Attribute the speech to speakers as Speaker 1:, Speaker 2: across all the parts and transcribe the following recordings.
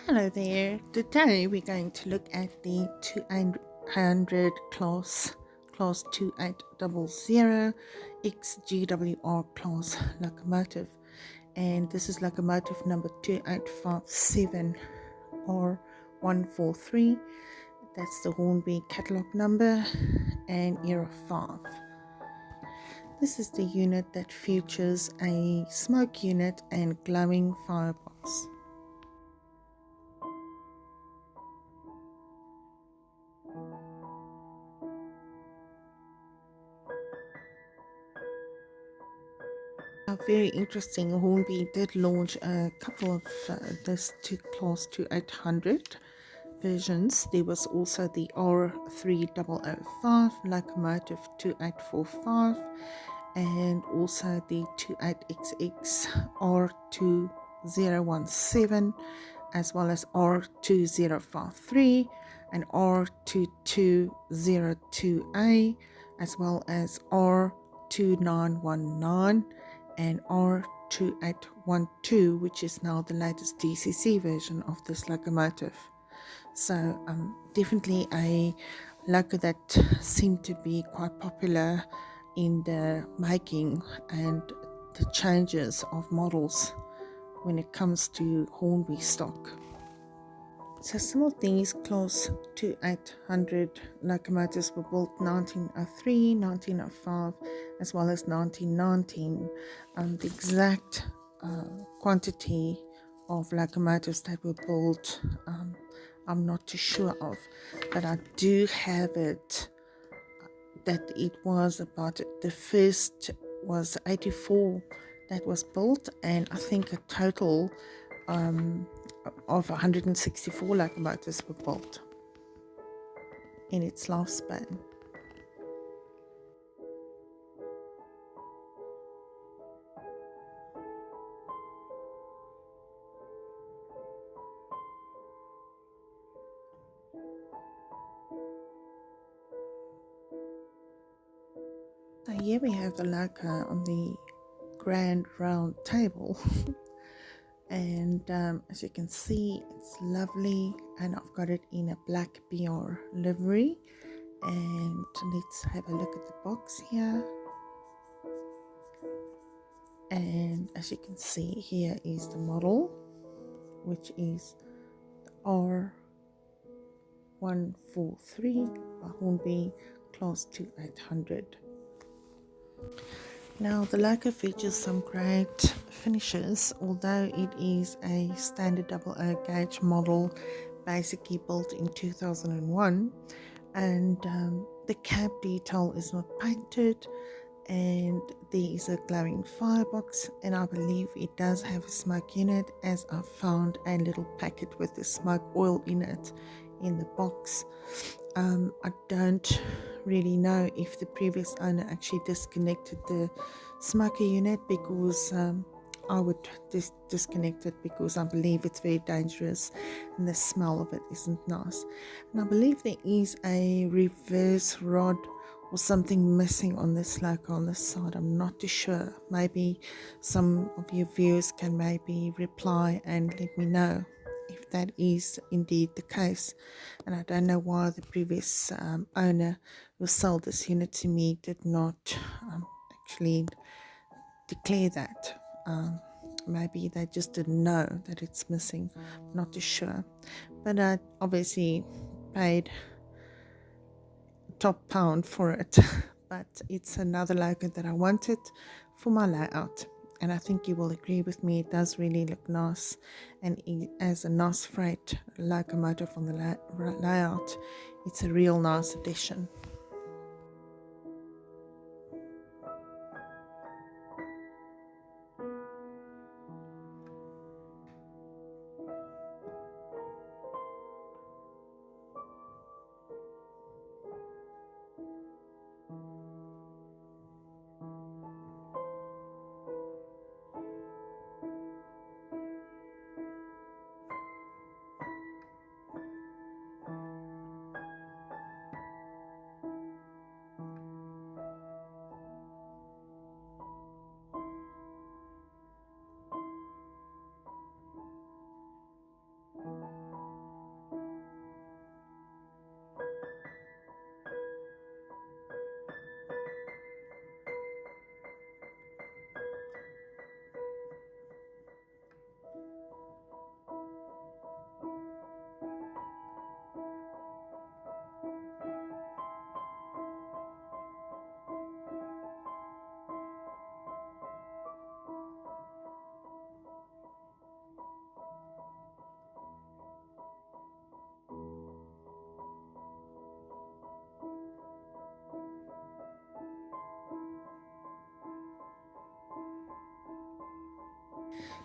Speaker 1: Hello there. Today we're going to look at the 200 class 2800 X GWR class locomotive, and this is locomotive number 2857 R143. That's the Hornby catalogue number and era 5. This is the unit that features a smoke unit and glowing firebox. Very interesting. Hornby did launch a couple of this to class 2800 versions. There was also the R3005 locomotive 2845 and also the 28XX R2017, as well as R2053 and R2202A, as well as R2919 and R2812, which is now the latest DCC version of this locomotive. So definitely a loco that seemed to be quite popular in the making and the changes of models when it comes to Hornby stock. So some of these class 2800 locomotives were built 1903, 1905, as well as 1919. The exact quantity of locomotives that were built, I'm not too sure of, but I do have it that it was about, the first was 84 that was built, and I think a total of 164 locomotives were built in its lifespan. So here we have the loco on the grand round table and as you can see, it's lovely, and I've got it in a black BR livery. And let's have a look at the box here, and as you can see, here is the model, which is the R143 by Hornby class 2800. Now the loco features some great finishes, although it is a standard double O gauge model, basically built in 2001, and the cab detail is not painted, and there is a glowing firebox, and I believe it does have a smoke unit, as I found a little packet with the smoke oil in it in the box. I don't really know if the previous owner actually disconnected the smoker unit, because I would disconnect it, because I believe it's very dangerous and the smell of it isn't nice. And I believe there is a reverse rod or something missing on this loco on this side. I'm not too sure. Maybe some of your viewers can maybe reply and let me know if that is indeed the case. And I don't know why the previous owner who sold this unit to me did not actually declare that. Maybe they just didn't know that it's missing. Not too sure. But I obviously paid top pound for it. But it's another loco that I wanted for my layout, and I think you will agree with me, it does really look nice, and as a nice freight locomotive on the layout, it's a real nice addition.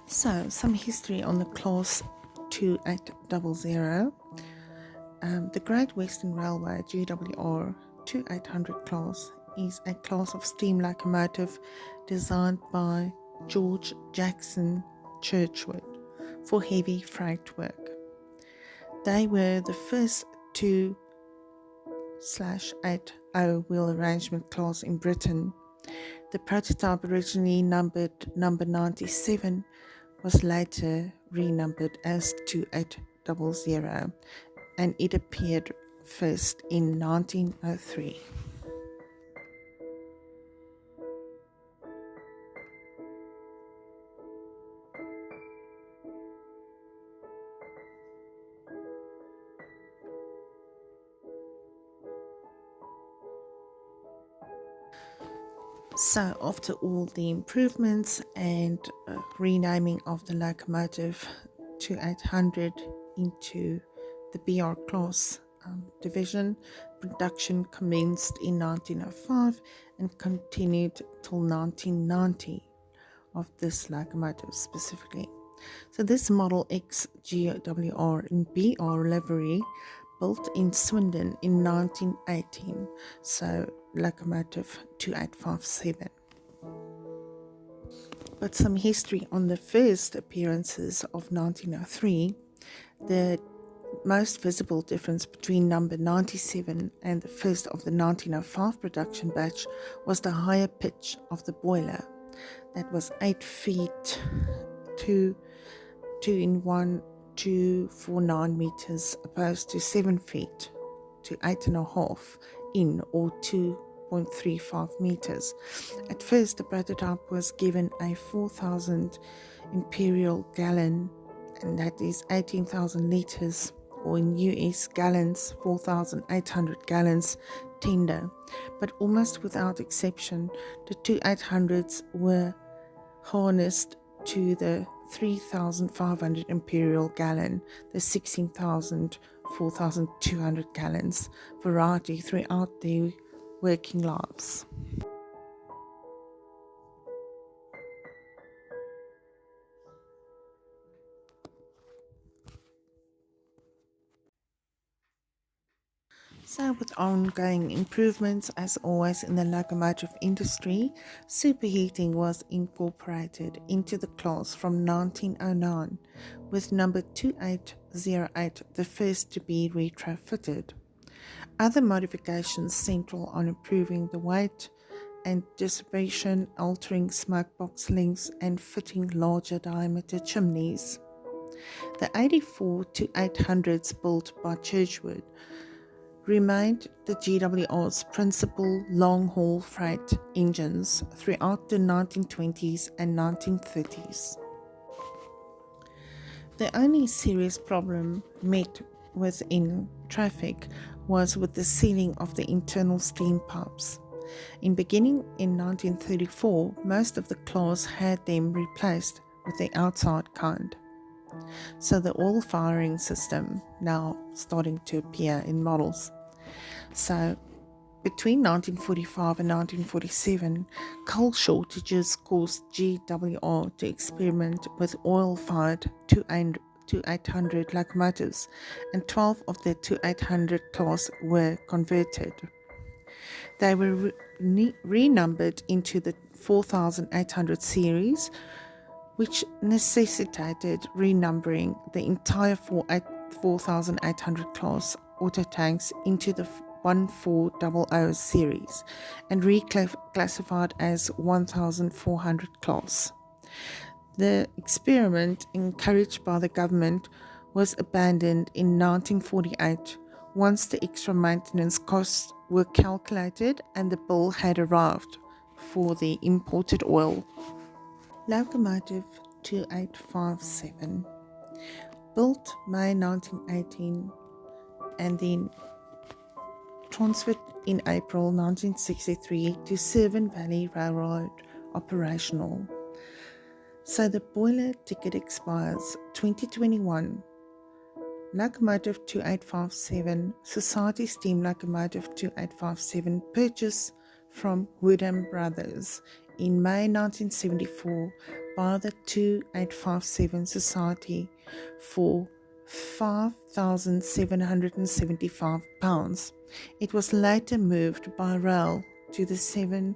Speaker 1: So, some history on the class 2800. The Great Western Railway GWR 2800 class is a class of steam locomotive designed by George Jackson Churchward for heavy freight work. They were the first 2/80 wheel arrangement class in Britain. The prototype, originally numbered number 97, was later renumbered as 2800, and it appeared first in 1903. So after all the improvements and renaming of the locomotive 2800 into the BR class division, production commenced in 1905 and continued till 1990 of this locomotive specifically. So this Model X GWR in BR livery, built in Swindon in 1918, so locomotive 2857. But some history on the first appearances of 1903. The most visible difference between number 97 and the first of the 1905 production batch was the higher pitch of the boiler. That was 8 feet to 2 in 1 249 meters, opposed to 7 feet to 8.5 in, or 2.35 meters. At first, the prototype was given a 4,000 imperial gallon, and that is 18,000 liters, or in US gallons, 4,800 gallons tender. But almost without exception, the 2800s were harnessed to the 3,500 imperial gallon, the 16,000, 4,200 gallons variety throughout their working lives. So, with ongoing improvements, as always in the locomotive industry, superheating was incorporated into the class from 1909, with number 2808 the first to be retrofitted. Other modifications central on improving the weight and dissipation, altering smokebox lengths, and fitting larger diameter chimneys. The 84 to 800s built by Churchward remained the GWR's principal long-haul freight engines throughout the 1920s and 1930s. The only serious problem met with in traffic was with the sealing of the internal steam pipes. Beginning in 1934, most of the class had them replaced with the outside kind. So the oil firing system now starting to appear in models. So between 1945 and 1947, coal shortages caused GWR to experiment with oil-fired 2800 locomotives, and 12 of the 2800 class were converted. They were renumbered into the 4800 series, which necessitated renumbering the entire 4800 class auto tanks into the 1400 series and reclassified as 1400 class. The experiment, encouraged by the government, was abandoned in 1948 once the extra maintenance costs were calculated and the bill had arrived for the imported oil. Locomotive 2857, built May 1918 and then transferred in April 1963 to Severn Valley Railroad operational. So the boiler ticket expires 2021. Locomotive 2857, Society Steam Locomotive 2857, purchased from Woodham Brothers in May 1974 by the 2857 Society for £5,775. It was later moved by rail to the Severn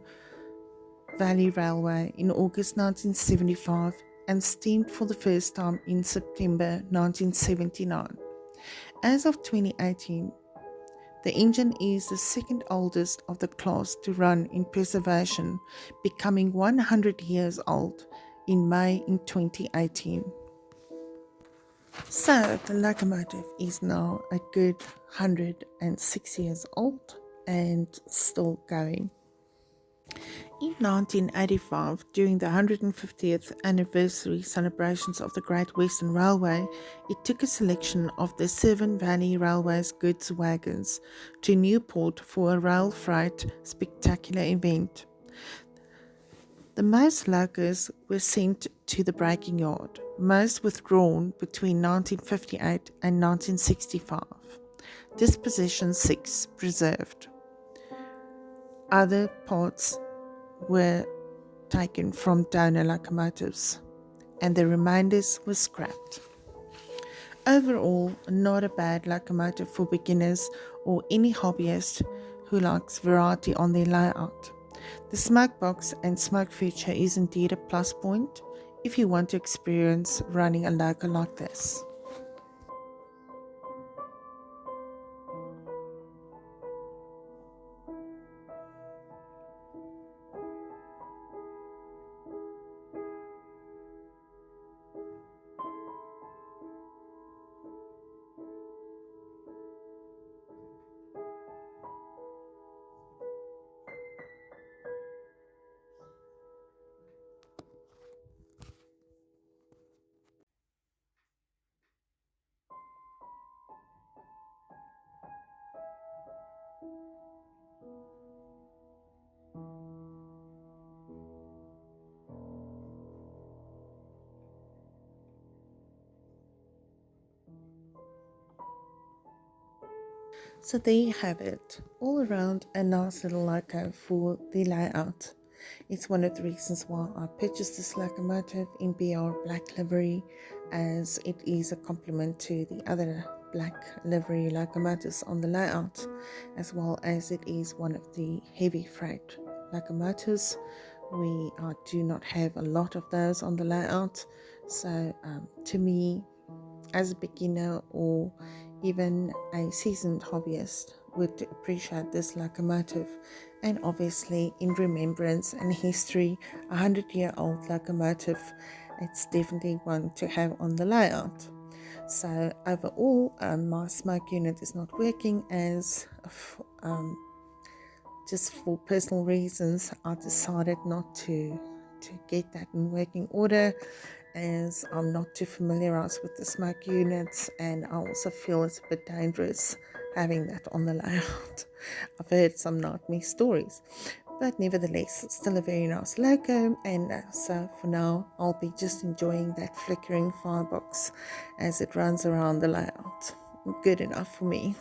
Speaker 1: Valley Railway in August 1975 and steamed for the first time in September 1979. As of 2018, the engine is the second oldest of the class to run in preservation, becoming 100 years old in May in 2018. So the locomotive is now a good 106 years old and still going. In 1985, during the 150th anniversary celebrations of the Great Western Railway, it took a selection of the Severn Valley Railway's goods wagons to Newport for a rail freight spectacular event. The most locos were sent to the breaking yard, most withdrawn between 1958 and 1965. Disposition 6 preserved. Other parts were taken from donor locomotives, and the remainders were scrapped. Overall, not a bad locomotive for beginners or any hobbyist who likes variety on their layout. The smoke box and smoke feature is indeed a plus point if you want to experience running a loco like this. So there you have it, all around a nice little loco for the layout. It's one of the reasons why I purchased this locomotive in BR black livery, as it is a complement to the other black livery locomotives on the layout, as well as it is one of the heavy freight locomotives. We do not have a lot of those on the layout, so to me, as a beginner or even a seasoned hobbyist, would appreciate this locomotive. And obviously, in remembrance and history, 100-year-old locomotive, it's definitely one to have on the layout. So overall, my smoke unit is not working, as just for personal reasons I decided not to get that in working order, as I'm not too familiarized with the smoke units, and I also feel it's a bit dangerous having that on the layout. I've heard some nightmare stories, but nevertheless, still a very nice loco, and so for now I'll be just enjoying that flickering firebox as it runs around the layout. Good enough for me.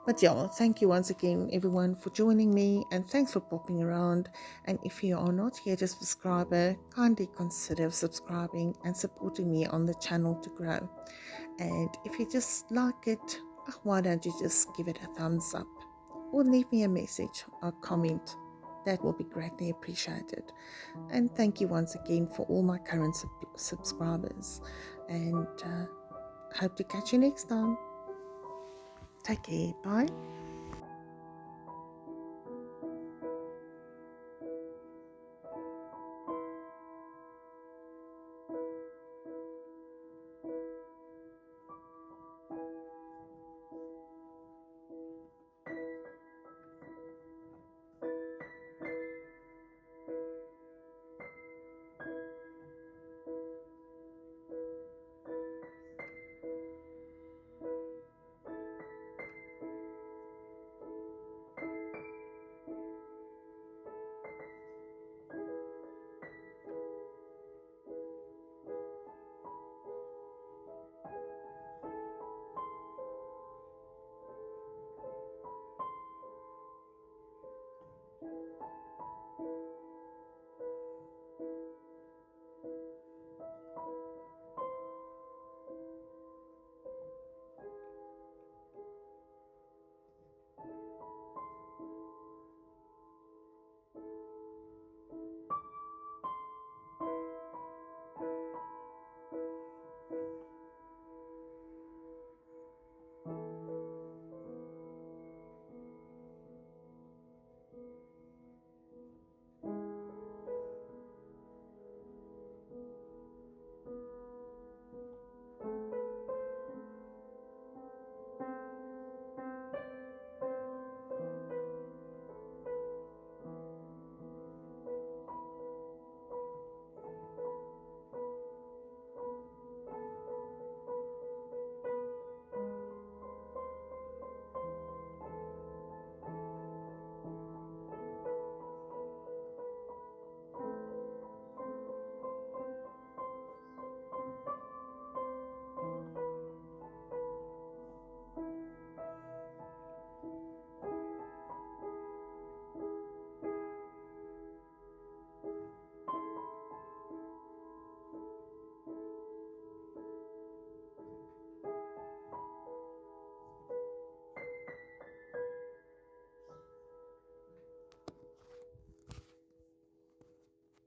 Speaker 1: But yeah, thank you once again, everyone, for joining me, and thanks for popping around. And if you are not yet a subscriber, kindly consider subscribing and supporting me on the channel to grow. And if you just like it, why don't you just give it a thumbs up or leave me a message or comment? That will be greatly appreciated. And thank you once again for all my current subscribers, and hope to catch you next time. Take care. Bye.